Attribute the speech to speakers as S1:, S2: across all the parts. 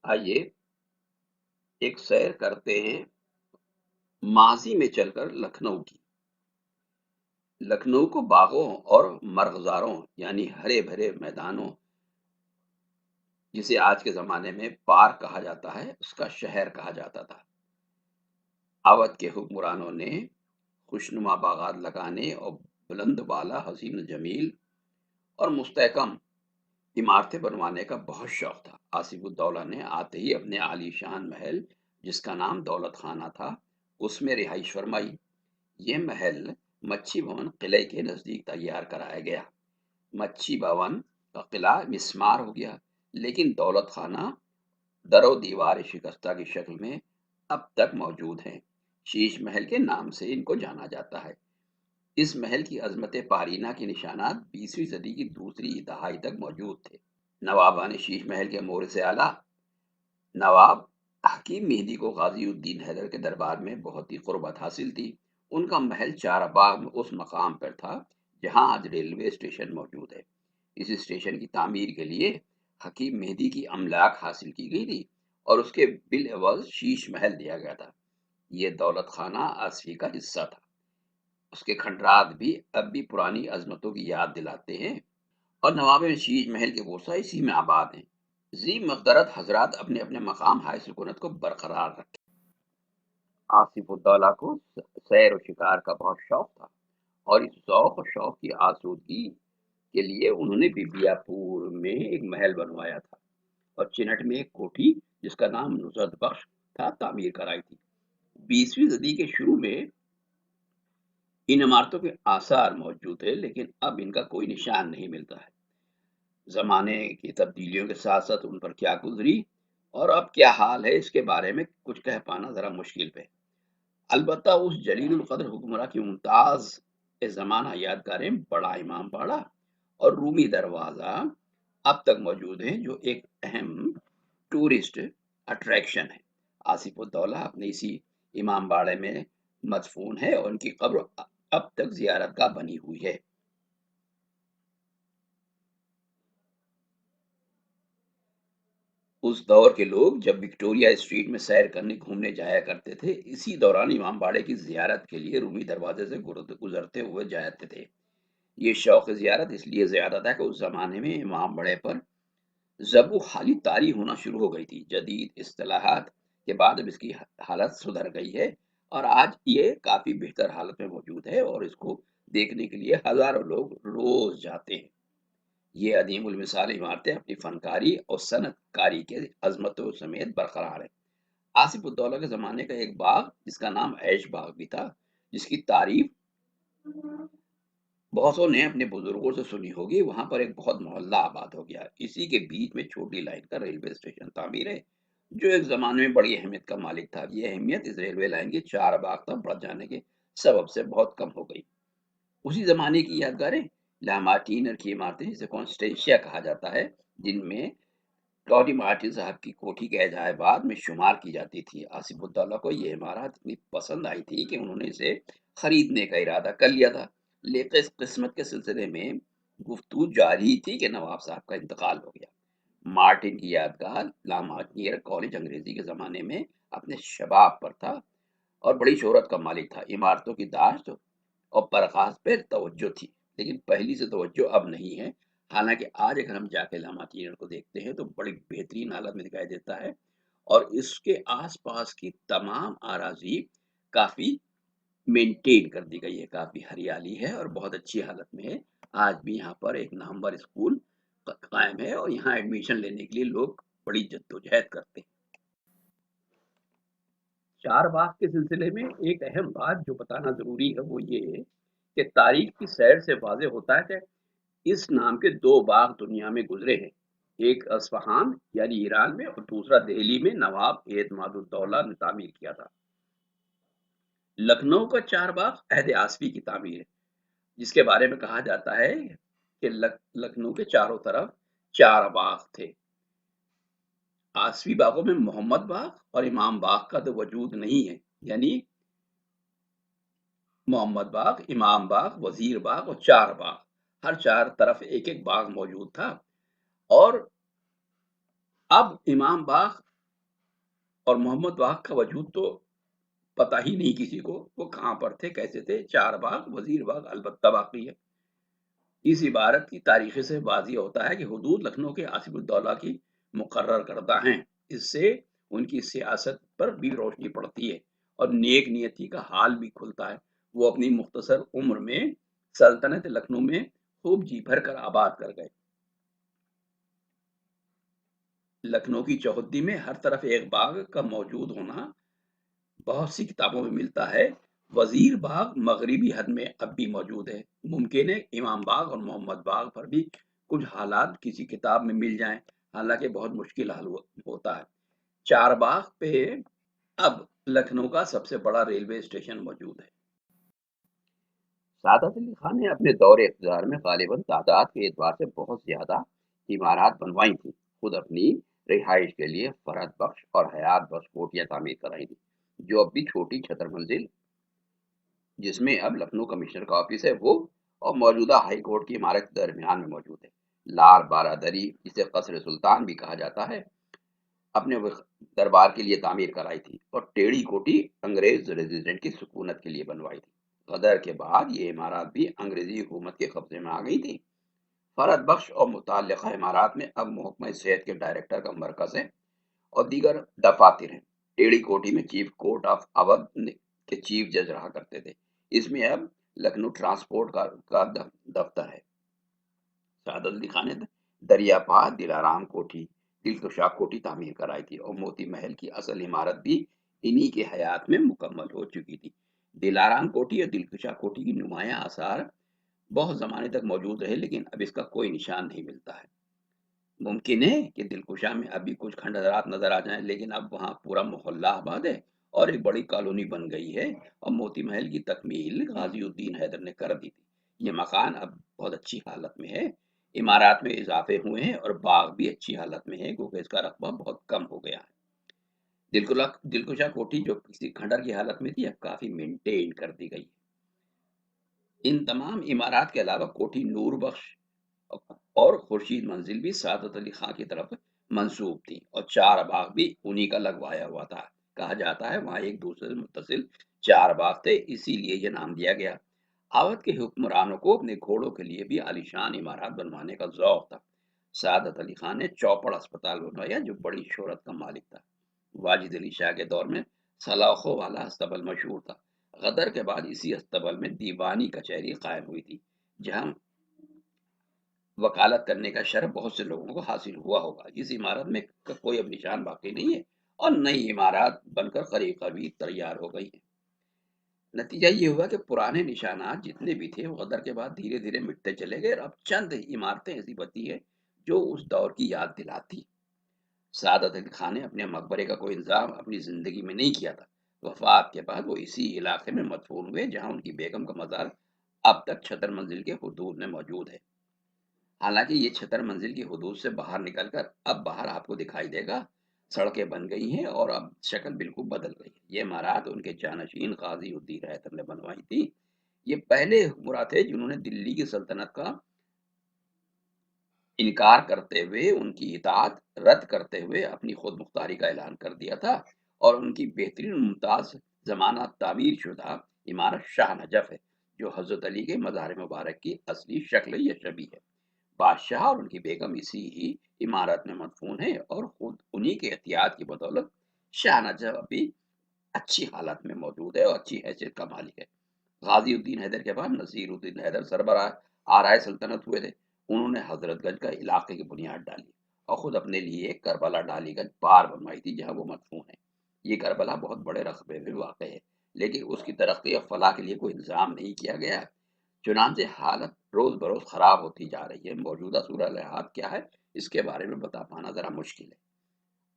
S1: آئیے ایک سیر کرتے ہیں ماضی میں چل کر لکھنؤ کی۔ لکھنؤ کو باغوں اور مرغزاروں یعنی ہرے بھرے میدانوں، جسے آج کے زمانے میں پارک کہا جاتا ہے، اس کا شہر کہا جاتا تھا۔ اودھ کے حکمرانوں نے خوشنما باغات لگانے اور بلند بالا حسین و جمیل اور مستحکم عمارتیں بنوانے کا بہت شوق تھا۔ آصف الدولہ نے آتے ہی اپنے عالی شان محل، جس کا نام دولت خانہ تھا، اس میں رہائش فرمائی۔ یہ محل مچھی بھون قلعے کے نزدیک تیار کرایا گیا۔ مچھی بھون کا قلعہ مسمار ہو گیا، لیکن دولت خانہ در و دیوار شکستہ کی شکل میں اب تک موجود ہیں۔ شیش محل کے نام سے ان کو جانا جاتا ہے۔ اس محل کی عظمت پارینہ کے نشانات 20ویں صدی کی دوسری دہائی تک موجود تھے۔ نوابان شیش محل کے مورث اعلیٰ نواب حکیم مہدی کو غازی الدین حیدر کے دربار میں بہت ہی قربت حاصل تھی۔ ان کا محل چار باغ میں اس مقام پر تھا جہاں آج ریلوے اسٹیشن موجود ہے۔ اس اسٹیشن کی تعمیر کے لیے حکیم مہدی کی املاک حاصل کی گئی تھی اور اس کے بالعوض شیش محل دیا گیا تھا۔ یہ دولت خانہ آصفی کا حصہ تھا۔ اس کے کھنڈرات بھی اب بھی پرانی عظمتوں کی یاد دلاتے ہیں اور نواب شیش محل کے ورثہ اسی میں آباد ہیں۔ ذی مقدرت حضرات اپنے اپنے مقام ہائے سکونت کو برقرار رکھے۔ آصف الدولہ کو سیر و شکار کا بہت شوق تھا اور اس ذوق و شوق کی آسودگی کے لیے انہوں نے بیبیا پور میں ایک محل بنوایا تھا اور چنٹ میں ایک کوٹھی جس کا نام نصرت بخش تھا تعمیر کرائی تھی۔ 20ویں صدی کے شروع میں ان عمارتوں کے آثار موجود ہیں، لیکن اب ان کا کوئی نشان نہیں ملتا ہے۔ زمانے کی تبدیلیوں کے ساتھ ساتھ ان پر کیا گزری اور اب کیا حال ہے، اس کے بارے میں کچھ کہہ پانا ذرا مشکل پہ۔ البتہ اس جلیل القدر حکمراں کی ممتاز زمانہ یادگاریں بڑا امام باڑہ اور رومی دروازہ اب تک موجود ہیں، جو ایک اہم ٹورسٹ اٹریکشن ہے۔ آصف الدولہ اپنے اسی امام باڑے میں مدفون ہے اور ان کی قبر اب تک زیارت گاہ بنی ہوئی ہے۔ اس دور کے لوگ جب وکٹوریا اسٹریٹ میں سیر کرنے گھومنے جایا کرتے تھے، اسی دوران امام باڑے کی زیارت کے لیے رومی دروازے سے گزرتے ہوئے جاتے تھے۔ یہ شوق زیارت اس لیے زیادہ تھا کہ اس زمانے میں امام باڑے پر ضبط خالی طاری ہونا شروع ہو گئی تھی۔ جدید اصطلاحات کے بعد اب اس کی حالت سدھر گئی ہے اور آج یہ کافی بہتر حالت میں موجود ہے اور اس کو دیکھنے کے لیے ہزاروں لوگ روز جاتے ہیں۔ یہ عظیم المثال عمارتیں اپنی فنکاری اور صنعت کاری کے عظمتوں سمیت برقرار ہیں۔ آصف الدولہ کے زمانے کا ایک باغ جس کا نام عیش باغ بھی تھا، جس کی تعریف بہتوں نے اپنے بزرگوں سے سنی ہوگی، وہاں پر ایک بہت محلہ آباد ہو گیا۔ اسی کے بیچ میں چھوٹی لائن کا ریلوے اسٹیشن تعمیر ہے، جو ایک زمانے میں بڑی اہمیت کا مالک تھا۔ یہ اہمیت اس ریلوے لائن کے چار باغ تک بڑھ جانے کے سبب سے بہت کم ہو گئی۔ اسی زمانے کی یادگاریں لامارٹینر کی عمارتیں، جسے کانسٹینشیا کہا جاتا ہے، جن میں ٹوڈی مارٹن صاحب کی کوٹھی کے عجائب بعد میں شمار کی جاتی تھی۔ آصف الدولہ کو یہ عمارت اتنی پسند آئی تھی کہ انہوں نے اسے خریدنے کا ارادہ کر لیا تھا، لیکن قسمت کے سلسلے میں گفتگو جاری تھی کہ نواب صاحب کا انتقال ہو گیا۔ مارٹن کی یادگار لامارٹینر کالج انگریزی کے زمانے میں اپنے شباب پر تھا اور بڑی شہرت کا مالک تھا۔ عمارتوں کی داشت اور برخاست پہ توجہ تھی، لیکن پہلی سے توجہ اب نہیں ہے۔ حالانکہ آج اگر ہم جا کے لامارٹینر کو دیکھتے ہیں تو بڑی بہترین حالت میں دکھائی دیتا ہے اور اس کے آس پاس کی تمام اراضی کافی مینٹین کر دی گئی ہے، کافی ہریالی ہے اور بہت اچھی حالت میں ہے۔ آج بھی یہاں پر ایک نامور اسکول قائم ہے اور یہاں ایڈمیشن لینے کے لیے لوگ بڑی جدوجہد کرتے ہیں۔ چار باغ کے سلسلے میں ایک اہم بات جو بتانا ضروری ہے وہ یہ ہے کہ تاریخ کی سیر سے واضح ہوتا ہے کہ اس نام کے دو باغ دنیا میں گزرے ہیں، ایک اصفہان یعنی ایران میں اور دوسرا دہلی میں نواب اعتماد الدولہ نے تعمیر کیا تھا۔ لکھنؤ کا چار باغ عہد آصفی کی تعمیر ہے، جس کے بارے میں کہا جاتا ہے کہ لکھنؤ کے چاروں طرف چار باغ تھے۔ آصفی باغوں میں محمد باغ اور امام باغ کا تو وجود نہیں ہے، یعنی محمد باغ، امام باغ، وزیر باغ اور چار باغ، ہر چار طرف ایک ایک باغ موجود تھا۔ اور اب امام باغ اور محمد باغ کا وجود تو پتہ ہی نہیں کسی کو، وہ کہاں پر تھے، کیسے تھے۔ چار باغ وزیر باغ البتہ باقی ہے۔ اس عبارت کی تاریخ سے واضح ہوتا ہے کہ حدود لکھنؤ کے آصف الدولہ کی مقرر کردہ ہیں۔ اس سے ان کی سیاست پر بھی روشنی پڑتی ہے اور نیک نیتی کا حال بھی کھلتا ہے۔ وہ اپنی مختصر عمر میں سلطنت لکھنؤ میں خوب جی بھر کر آباد کر گئے۔ لکھنؤ کی چوہدی میں ہر طرف ایک باغ کا موجود ہونا بہت سی کتابوں میں ملتا ہے۔ وزیر باغ مغربی حد میں اب بھی موجود ہے۔ ممکن ہے امام باغ اور محمد باغ پر بھی کچھ حالات کسی کتاب میں مل جائیں، حالانکہ بہت مشکل حل ہوتا ہے۔ چار باغ پہ اب لکھنؤ کا سب سے بڑا ریلوے اسٹیشن موجود ہے۔ سعادت علی خان نے اپنے دور اقتدار میں غالباً تعداد کے اعتبار سے بہت زیادہ عمارات بنوائی تھیں۔ خود اپنی رہائش کے لیے فرحت بخش اور حیات بخش کوٹیاں تعمیر کرائی تھیں، جو اب بھی چھوٹی چھتر منزل جس میں اب لکھنؤ کمشنر کا آفس ہے وہ اور موجودہ ہائی کورٹ کی عمارت کے درمیان میں موجود ہے۔ لار بارادری، جسے قصر سلطان بھی کہا جاتا ہے، اپنے دربار کے لیے تعمیر کرائی تھی، اور ٹیڑھی کوٹی انگریز ریزیڈنٹ کی سکونت کے لیے بنوائی تھی۔ غدر کے بعد یہ عمارات بھی انگریزی حکومت کے قبضے میں آ گئی تھی۔ فرحت بخش اور متعلقہ عمارات میں اب محکمہ صحت کے ڈائریکٹر کا مرکز ہے اور دیگر دفاتر ہیں۔ ٹیڑھی کوٹی میں چیف کورٹ آف اودھ کے چیف جج رہا کرتے تھے۔ اس میں اب لکھنؤ ٹرانسپورٹ کا دفتر ہے۔ سعادت علی خان نے دریا پا، دلارام کوٹھی، دلکشا کوٹھی تعمیر کرائی تھی، اور موتی محل کی اصل عمارت بھی انہی کے حیات میں مکمل ہو چکی تھی۔ دلارام کوٹھی اور دلکشا کوٹھی کی نمایاں آثار بہت زمانے تک موجود رہے، لیکن اب اس کا کوئی نشان نہیں ملتا ہے۔ ممکن ہے کہ دلکشا میں ابھی کچھ کھنڈرات نظر آ جائیں، لیکن اب وہاں پورا محلہ آباد ہے اور ایک بڑی کالونی بن گئی ہے، اور موتی محل کی تکمیل غازی الدین حیدر نے کر دی تھی۔ یہ مکان اب بہت اچھی حالت میں ہے۔ عمارات میں اضافے ہوئے ہیں اور باغ بھی اچھی حالت میں ہے، کیونکہ اس کا رقبہ بہت کم ہو گیا ہے۔ دلکشا کوٹھی جو کسی کھنڈر کی حالت میں تھی، اب کافی مینٹین کر دی گئی۔ ان تمام عمارات کے علاوہ کوٹھی نور بخش اور خورشید منزل بھی سعادت علی خان کی طرف منسوب تھی، اور چار باغ بھی انہی کا لگوایا ہوا تھا۔ کہا جاتا ہے وہاں ایک دوسرے سے متصل چار باغ تھے، اسی لیے یہ نام دیا گیا۔ اودھ کے حکمرانوں کو اپنے گھوڑوں کے لیے بھی عالیشان عمارات بنوانے کا ذوق تھا۔ سعادت علی خان نے چوپڑ اسپتال بنوایا، جو بڑی شہرت کا مالک تھا۔ واجد علی شاہ کے دور میں سلاخوں والا استبل مشہور تھا۔ غدر کے بعد اسی استبل میں دیوانی کچہری قائم ہوئی تھی، جہاں وکالت کرنے کا شرف بہت سے لوگوں کو حاصل ہوا ہوگا۔ اس عمارت میں کوئی اب نشان باقی نہیں ہے، اور نئی عمارات بن کر قریب قریب تیار ہو گئی ہیں۔ نتیجہ یہ ہوا کہ پرانے نشانات جتنے بھی تھے وہ غدر کے بعد دھیرے دھیرے مٹتے چلے گئے، اور اب چند عمارتیں ایسی بچی ہیں جو اس دور کی یاد دلاتی۔ سعادت علی خان نے اپنے مقبرے کا کوئی انتظام اپنی زندگی میں نہیں کیا تھا۔ وفات کے بعد وہ اسی علاقے میں مدفون ہوئے، جہاں ان کی بیگم کا مزار اب تک چھتر منزل کے حدود میں موجود ہے۔ حالانکہ یہ چھتر منزل کی حدود سے باہر نکل کر اب باہر آپ کو دکھائی دے گا، سڑکیں بن گئی ہیں اور اب شکل بالکل بدل گئی ہے۔ یہ عمارات ان کے جانشین غازی الدین حیدر نے بنوائی تھی۔ یہ پہلے حکمراں تھے جنہوں نے دلی کی سلطنت کا انکار کرتے ہوئے، ان کی اطاعت رد کرتے ہوئے اپنی خود مختاری کا اعلان کر دیا تھا، اور ان کی بہترین ممتاز زمانہ تعمیر شدہ عمارت شاہ نجف ہے، جو حضرت علی کے مزار مبارک کی اصلی شکل یا شبیہ ہے۔ بادشاہ اور ان کی بیگم اسی ہی عمارت میں مدفون ہے، اور خود انہی کے احتیاط کی بدولت شاہ نجف ابھی اچھی حالت میں موجود ہے اور اچھی حیثیت کا مالک ہے۔ غازی الدین حیدر کے بعد نصیر الدین حیدر سربراہ آرائے سلطنت ہوئے تھے۔ انہوں نے حضرت گنج کا علاقے کی بنیاد ڈالی اور خود اپنے لیے ایک کربلا ڈالی گنج بار بنوائی تھی، جہاں وہ مدفون ہے۔ یہ کربلا بہت بڑے رقبے میں واقع ہے، لیکن اس کی ترقی اور فلاح کے لیے کوئی انتظام نہیں کیا گیا، چنانچہ حالت روز بروز خراب ہوتی جا رہی ہے۔ موجودہ صورتحال کیا ہے، اس کے بارے میں بتا پانا ذرا مشکل ہے۔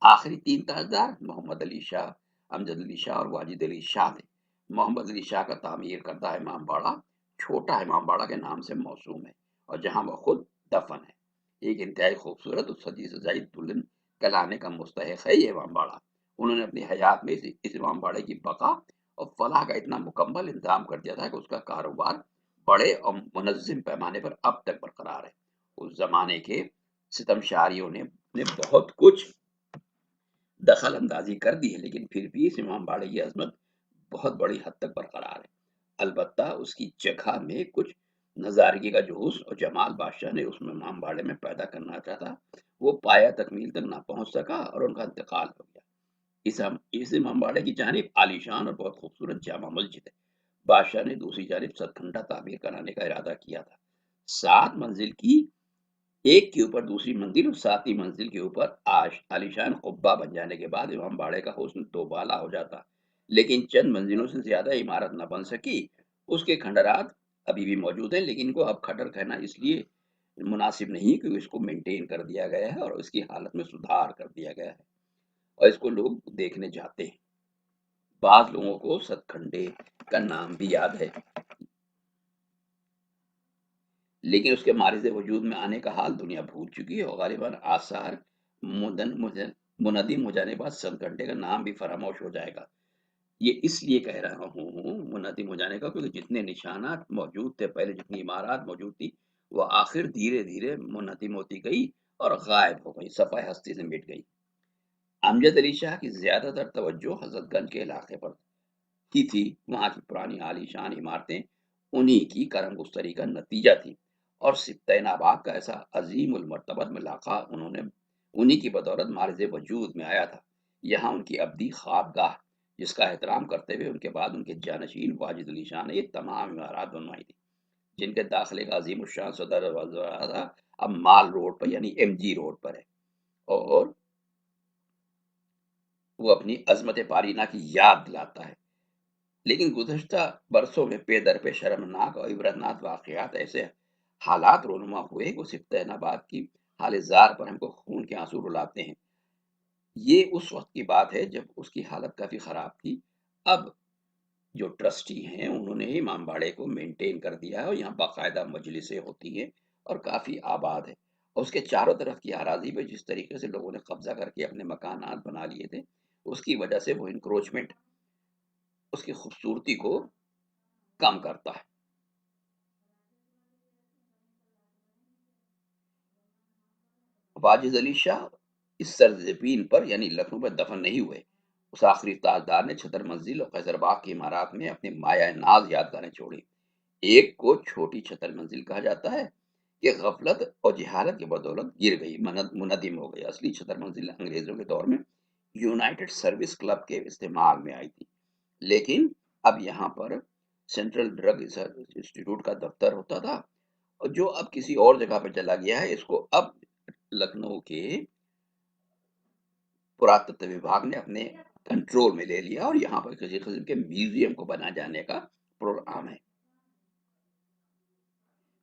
S1: آخری تین تاجدار محمد علی شاہ، امجد علی شاہ اور واجد علی شاہ تھے۔ محمد علی شاہ کا تعمیر کردہ امام باڑہ چھوٹا امام باڑہ کے نام سے موسوم ہے، اور جہاں وہ خود دفن ہے۔ ایک انتہائی خوبصورت اور صدی سے زائد دلہن کہلانے کا مستحق ہے یہ امام باڑہ۔ انہوں نے اپنی حیات میں اس امام باڑے کی بقا اور فلاح کا اتنا مکمل انتظام کر دیا تھا کہ اس کا کاروبار بڑے اور منظم پیمانے پر اب تک برقرار ہے۔ اس زمانے کے ستم شاریوں نے بہت کچھ دخل اندازی کر دی ہے، لیکن پھر بھی اس امام باڑے کی عظمت بہت بڑی حد تک برقرار ہے۔ البتہ اس کی جگہ میں کچھ نظارگی کا جو حسن اور جمال بادشاہ نے اس میں امام باڑے میں پیدا کرنا چاہتا، وہ پایا تکمیل تک نہ پہنچ سکا اور ان کا انتقال ہو گیا۔ اس امام باڑے کی جانب عالیشان اور بہت خوبصورت جامع مسجد ہے۔ بادشاہ نے دوسری جانب ستکھنڈا تعمیر کرانے کا ارادہ کیا تھا۔ 7 منزل کی ایک کے اوپر دوسری منزل اور 7ویں منزل کے اوپر عالیشان قبہ بن جانے کے بعد امام باڑے کا حسن دوبالا ہو جاتا، لیکن چند منزلوں سے زیادہ عمارت نہ بن سکی۔ اس کے کھنڈرات ابھی بھی موجود ہیں، لیکن ان کو اب کھٹر کہنا اس لیے مناسب نہیں کیونکہ اس کو مینٹین کر دیا گیا ہے اور اس کی حالت میں سدھار کر دیا گیا ہے اور اس کو لوگ دیکھنے جاتے ہیں۔ بعض لوگوں کو ستکھنڈے کا نام بھی یاد ہے، لیکن اس کے معرض وجود میں آنے کا حال دنیا بھول چکی ہے اور غالباً آثار منہدم ہو جانے کے بعد ستکھنڈے کا نام بھی فراموش ہو جائے گا۔ یہ اس لیے کہہ رہا ہوں منہدم ہو جانے کا، کیونکہ جتنے نشانات موجود تھے پہلے، جتنی عمارات موجود تھی، وہ آخر دھیرے دھیرے منہدم ہوتی گئی اور غائب ہو گئی، صفحہ ہستی سے مٹ گئی۔ امجد علی شاہ کی زیادہ تر توجہ حضرت گنج کے علاقے پر کی تھی۔ وہاں کی پرانی عالی شان عمارتیں انہی کی کرم گستری کا نتیجہ تھی اور سبطۂ ناباک کا ایسا عظیم المرتبت علاقہ انہی کی بدولت معرض وجود میں آیا تھا۔ یہاں ان کی ابدی خوابگاہ، جس کا احترام کرتے ہوئے ان کے بعد ان کے جانشین واجد علی شاہ نے یہ تمام عمارات بنوائی تھی، جن کے داخلے کا عظیم الشان صدر دروازہ اب مال روڈ پر یعنی ایم جی روڈ پر ہے اور وہ اپنی عظمت پارینہ کی یاد دلاتا ہے۔ لیکن گزشتہ برسوں میں پے در پہ شرمناک اور عبرتناک واقعات، ایسے حالات رونما ہوئے کہ سبطۂ نبات کی حال زار پر ہم کو خون کے آنسو رلاتے ہیں۔ یہ اس وقت کی بات ہے جب اس کی حالت کافی خراب تھی۔ اب جو ٹرسٹی ہیں انہوں نے امام باڑے کو مینٹین کر دیا ہے اور یہاں باقاعدہ مجلسیں ہوتی ہیں اور کافی آباد ہے، اور اس کے چاروں طرف کی اراضی پہ جس طریقے سے لوگوں نے قبضہ کر کے اپنے مکانات بنا لیے تھے، اس کی وجہ سے وہ انکروچمنٹ اس کی خوبصورتی کو کم کرتا ہے۔ واجد علی شاہ اس سرزمین پر یعنی لکھنؤ میں دفن نہیں ہوئے۔ اس آخری تاجدار نے چھتر منزل اور قیصر باغ کی عمارات میں اپنی مایا ناز یادگاریں چھوڑی۔ ایک کو چھوٹی چھتر منزل کہا جاتا ہے، یہ غفلت اور جہالت کی بدولت گر گئی، منہدم ہو گئی۔ اصلی چھتر منزل انگریزوں کے دور میں یونائٹڈ سروس کلب کے استعمال میں آئی تھی، لیکن اب یہاں پر سینٹرل ڈرگ انسٹیٹیوٹ کا دفتر ہوتا تھا، اور جو اب کسی اور جگہ پہ چلا گیا ہے۔ اس کو اب لکھنؤ کے پراتتو وبھاگ نے اپنے کنٹرول میں لے لیا اور یہاں پر کسی قسم کے میوزیم کو بنا جانے کا پروگرام ہے۔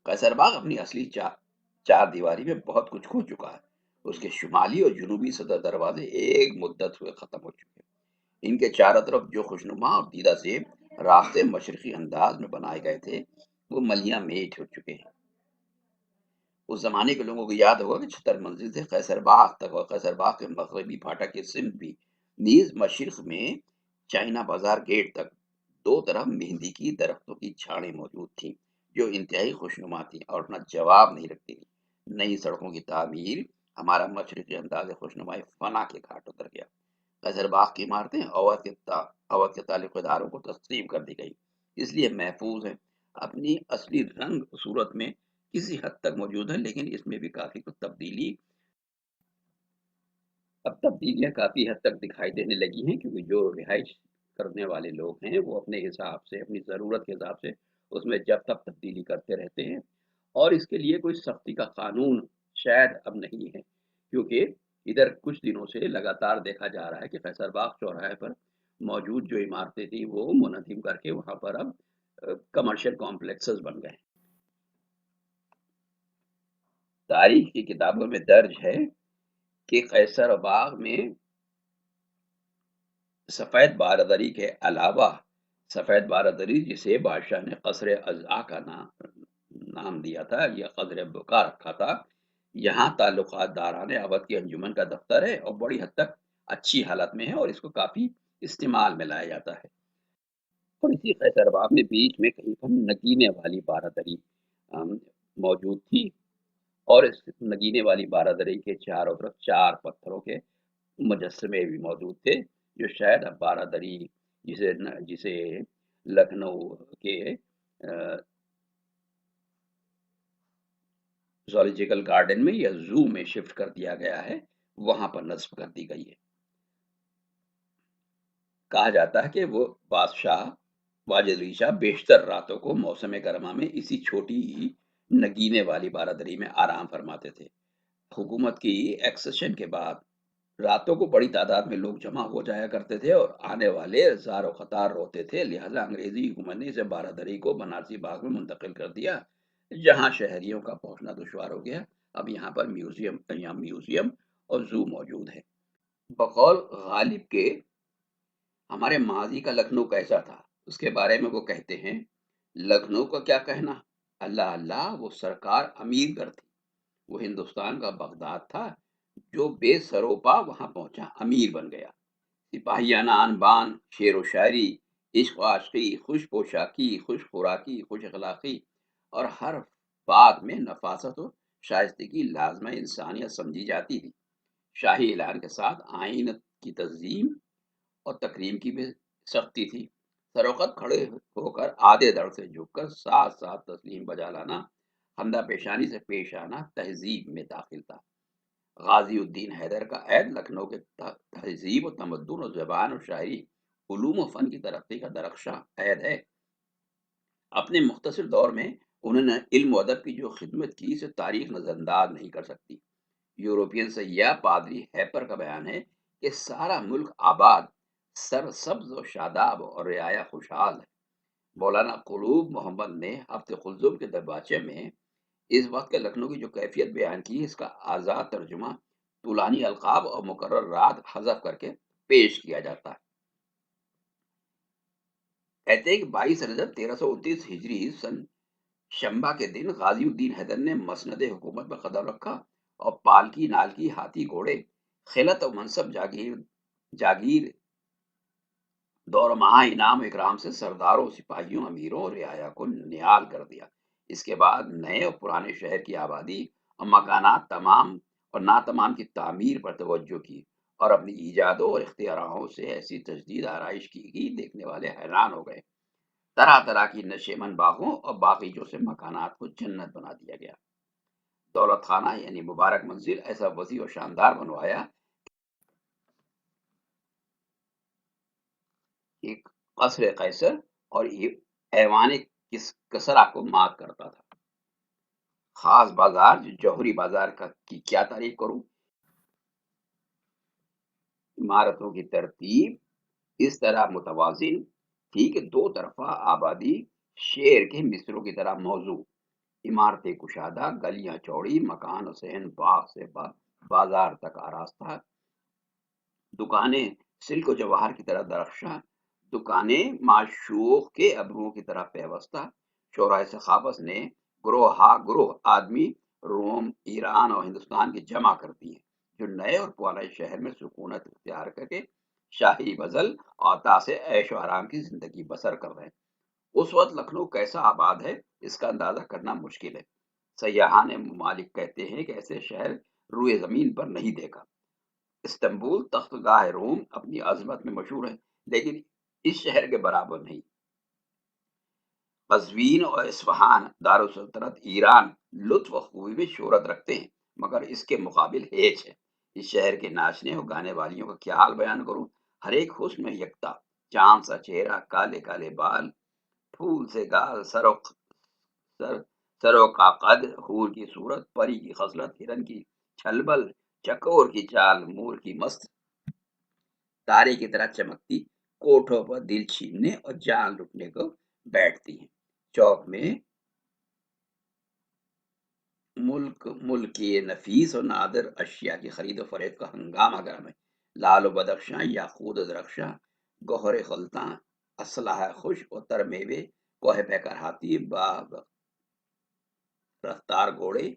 S1: قیصر باغ اپنی اصلی چار دیواری میں بہت کچھ کھو چکا ہے۔ اس کے شمالی اور جنوبی صدر دروازے ایک مدت ہوئے ختم ہو چکے ہیں۔ ان کے چاروں طرف جو خوشنما اور دیدہ سے راستے مشرقی انداز میں بنائے گئے تھے، وہ ملیاں میٹ ہو چکے ہیں۔ اس زمانے کے لوگوں کو یاد ہوگا کہ چھتر منزل سے قیصر باغ تک اور قیصر باغ کے مغربی پھاٹک کی سمت بھی نیز مشرق میں چائنا بازار گیٹ تک دو طرف مہندی کی درختوں کی چھاڑیں موجود تھیں، جو انتہائی خوشنما تھی اور اپنا جواب نہیں رکھتی تھی۔ نئی سڑکوں کی تعمیر ہمارا مشرقی انداز خوشنما فنا کے گھاٹ اتر گیا۔ قیصر باغ کی عمارتیں اودھ کے تعلق داروں کو تسلیم کر دی گئی، اس لیے محفوظ ہیں، اپنی اصلی رنگ صورت میں کسی حد تک موجود ہے، لیکن اس میں بھی کافی کچھ تبدیلیاں کافی حد تک دکھائی دینے لگی ہیں، کیونکہ جو رہائش کرنے والے لوگ ہیں وہ اپنے حساب سے، اپنی ضرورت کے حساب سے اس میں جب تک تبدیلی کرتے رہتے ہیں، اور اس کے لیے کوئی سختی کا قانون شاید اب نہیں ہے، کیونکہ ادھر کچھ دنوں سے لگاتار دیکھا جا رہا ہے کہ قیصر باغ چوراہے پر موجود جو عمارتیں تھیں وہ منہدم کر کے وہاں پر اب کمرشل کمپلیکسز بن گئے۔ تاریخ کی کتابوں میں درج ہے کہ قیصر باغ میں سفید بارادری کے علاوہ سفید بارادری، جسے بادشاہ نے قصر ازا کا نام دیا تھا یا قصر بکا رکھا تھا، یہاں تعلقات داران اودھ کی انجمن کا دفتر ہے اور بڑی حد تک اچھی حالت میں ہے اور اس کو کافی استعمال میں لایا جاتا ہے۔ اور اسی قیصر باغ میں بیچ میں کہیں پر نگینے والی بارادری موجود تھی، اور اس نگینے والی بارادری کے چاروں طرف 4 پتھروں کے مجسمے بھی موجود تھے جو شاید اب بارادری جسے لکھنؤ کے زولوجیکل گارڈن میں یا زو میں شفٹ کر دیا گیا ہے، وہاں پر نصب کر دی گئی ہے۔ کہا جاتا ہے کہ وہ بادشاہ واجد علی شاہ بیشتر راتوں کو موسم گرما میں اسی چھوٹی نگینے والی بارادری میں آرام فرماتے تھے۔ حکومت کی ایکسیشن کے بعد راتوں کو بڑی تعداد میں لوگ جمع ہو جایا کرتے تھے اور آنے والے زار و قطار روتے تھے، لہذا انگریزی حکومت نے اسے بارادری کو بنارسی باغ میں منتقل کر دیا، جہاں شہریوں کا پہنچنا دشوار ہو گیا۔ اب یہاں پر میوزیم اور زو موجود ہے۔ بقول غالب کے ہمارے ماضی کا لکھنؤ کیسا تھا، اس کے بارے میں وہ کہتے ہیں، لکھنؤ کا کیا کہنا، اللہ اللہ، وہ سرکار امیر گر تھی، وہ ہندوستان کا بغداد تھا، جو بے سروپا وہاں پہنچا امیر بن گیا۔ سپاہیانہ آن بان، شعر و شاعری، عشق و عاشقی، خوش پوشاکی، خوش خوراکی، خوش اخلاقی اور ہر بات میں نفاست و شائستگی لازمہ انسانیت سمجھی جاتی تھی۔ شاہی اعلان کے ساتھ آئین کی تنظیم اور تکریم کی بھی سختی تھی۔ سروقت کھڑے ہو کر آدھے دڑ سے جھک کر ساتھ ساتھ تسلیم بجا لانا، خندہ پیشانی سے پیش آنا تہذیب میں داخل تھا۔ غازی الدین حیدر کا عہد لکھنؤ کے تہذیب و تمدن و زبان و شاعری، علوم و فن کی ترقی کا درخشاں عہد ہے۔ اپنے مختصر دور میں انہوں نے علم و ادب کی جو خدمت کی، اسے تاریخ نظر انداز نہیں کر سکتی۔ یورپین سیاح پادری ہیپر کا بیان ہے کہ سارا ملک آباد، سر سبز و شاداب اور رعایا خوشحال ہے۔ مولانا قلوب محمد نے ہفت خلزم کے دباچے میں اس وقت کے لکھنؤ کی جو کیفیت بیان کی، اس کا آزاد ترجمہ طولانی القاب اور مقرر رات حذف کر کے پیش کیا جاتا ہے۔ کہتے ہیں کہ 22 رجب 1329 ہجری سن شنبہ کے دن غازی الدین حیدر نے مسند حکومت پر قدم رکھا اور پالکی نالکی ہاتھی گھوڑے خلعت و منصب جاگیر دور مہا انعام و اکرام سے سرداروں، سپاہیوں، امیروں اور رعایا کو نہال کر دیا۔ اس کے بعد نئے اور پرانے شہر کی آبادی اور مکانات تمام اور ناتمام کی تعمیر پر توجہ کی اور اپنی ایجادوں اور اختراعوں سے ایسی تجدید آرائش کی گئی، دیکھنے والے حیران ہو گئے۔ طرح طرح کی نشیمن باغوں اور باغیچوں سے مکانات کو جنت بنا دیا گیا۔ دولت خانہ یعنی مبارک منزل ایسا وسیع و شاندار بنوایا کہ قصر قیصر اور ایوان کسرا کو مات کرتا تھا۔ خاص بازار جو جوہری بازار کی کیا تعریف کروں، عمارتوں کی ترتیب اس طرح متوازن تھی کہ دو طرفہ آبادی شیر کے مصروں کی طرح موضوع، عمارتیں کشادہ، گلیاں چوڑی، مکان و صحن باغ سے بازار تک آراستہ، دکانیں سلک و جواہر کی طرح درخشاں، دکانیں معشوق کے ابروؤں کی طرح پیوستہ۔ شورائے سخاوت نے گروہ ہا گروہ آدمی روم، ایران اور ہندوستان کی جمع کر دی ہیں، جو نئے اور پرانے شہر میں سکونت اختیار کر کے شاہی بزل اور عطا سے عیش و آرام کی زندگی بسر کر رہے ہیں۔ اس وقت لکھنؤ کیسا آباد ہے، اس کا اندازہ کرنا مشکل ہے۔ سیاحان ممالک کہتے ہیں کہ ایسے شہر روئے زمین پر نہیں دیکھا۔ استنبول تخت گاہ روم اپنی عظمت میں مشہور ہے، لیکن اس شہر کے برابر نہیں۔ قزوین اور اصفہان دارالسلطنت ایران لطف و خوبی میں شہرت رکھتے ہیں، مگر اس کے مقابل ہیچ ہے۔ اس شہر کے ناچنے اور گانے والیوں کا کیا حال بیان کروں، ہر ایک حسن میں یکتا، چاند سا چہرہ، کالے کالے بال، پھول سے گال، سرو کا قد، حور کی صورت، پری کی خصلت، ہرن کی چھلبل، چکور کی چال، مور کی مست تارے کی طرح چمکتی، کوٹھوں پر دل چھیننے اور جان لٹنے کو بیٹھتی ہیں۔ چوک میں ملک کی نفیس اور نادر اشیاء کی خرید و فروخت کا ہنگامہ گرم ہے۔ لال و بدخشاں، یاقوت و درخشاں، گوہر خلطاں، اسلحہ خوش اور تر میوے، کوہ پیکر ہاتھی، رفتار گھوڑے،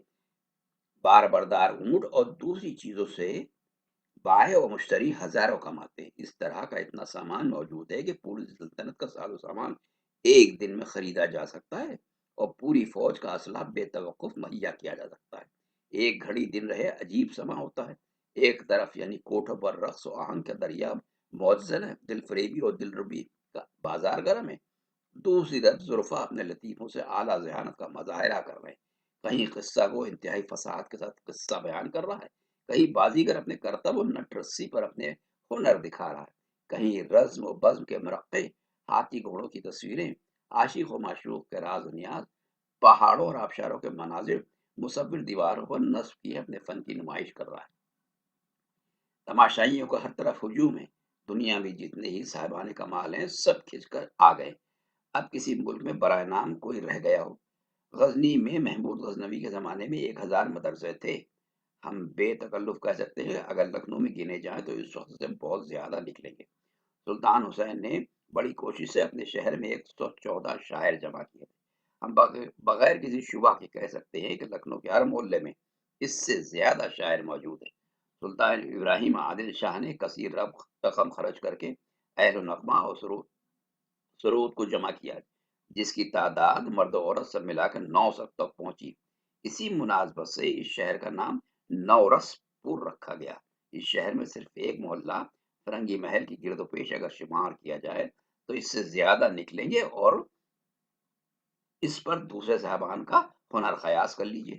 S1: بار بردار اونٹ اور دوسری چیزوں سے بائع و مشتری ہزاروں کماتے ہیں۔ اس طرح کا اتنا سامان موجود ہے کہ پوری سلطنت کا ساز و سامان ایک دن میں خریدا جا سکتا ہے اور پوری فوج کا اسلحہ بے توقف مہیا کیا جا سکتا ہے۔ ایک گھڑی دن رہے عجیب سما ہوتا ہے۔ ایک طرف یعنی کوٹھوں پر رقص و آہنگ کا دریا معزل ہے، دل فریبی اور دل ربی کا بازار گرم ہے، دوسری طرف زرفا اپنے لطیفوں سے اعلیٰ ذہانت کا مظاہرہ کر رہے ہیں۔ کہیں قصہ کو انتہائی فصاحت کے ساتھ قصہ بیان کر رہا ہے، کہیں بازیگر اپنے کرتب و نٹ رسی پر اپنے ہنر دکھا رہا ہے، کہیں رزم و بزم کے مرقع ہاتھی گھوڑوں کی تصویریں، عاشق و معشوق کے راز و نیاز، پہاڑوں اور آبشاروں کے مناظر مصور دیواروں پر نصب کی اپنے فن کی نمائش کر رہا ہے۔ تماشائیوں کا ہر طرف ہجوم ہے، دنیا میں جتنے ہی صاحبان کمال ہیں سب کھنچ کر آ گئے۔ اب کسی ملک میں برائے نام کوئی رہ گیا ہو؟ غزنی میں محمود غزنوی کے زمانے میں 1000 مدرسے تھے۔ ہم بے تکلف کہہ سکتے ہیں اگر لکھنؤ میں گنے جائیں تو اس وقت سے بہت زیادہ نکلیں گے۔ سلطان حسین نے بڑی کوشش سے اپنے شہر میں 114 شاعر جمع کیے تھے۔ ہم بغیر کسی شبہ کے کہہ سکتے ہیں کہ لکھنؤ کے ہر محلے میں اس سے زیادہ شاعر موجود ہیں۔ سلطان ابراہیم عادل شاہ نے کثیر رقم خرچ کر کے اہل و نغمہ اور سرود کو جمع کیا، جس کی تعداد مرد و عورت سب ملا کر 900 تک پہنچی۔ اسی مناسبت سے اس شہر کا نام نورس پور رکھا گیا۔ اس شہر میں صرف ایک محلہ فرنگی محل کی گرد و پیش اگر شمار کیا جائے تو اس سے زیادہ نکلیں گے، اور اس پر دوسرے صاحبان کا ہنر خیاس کر لیجئے۔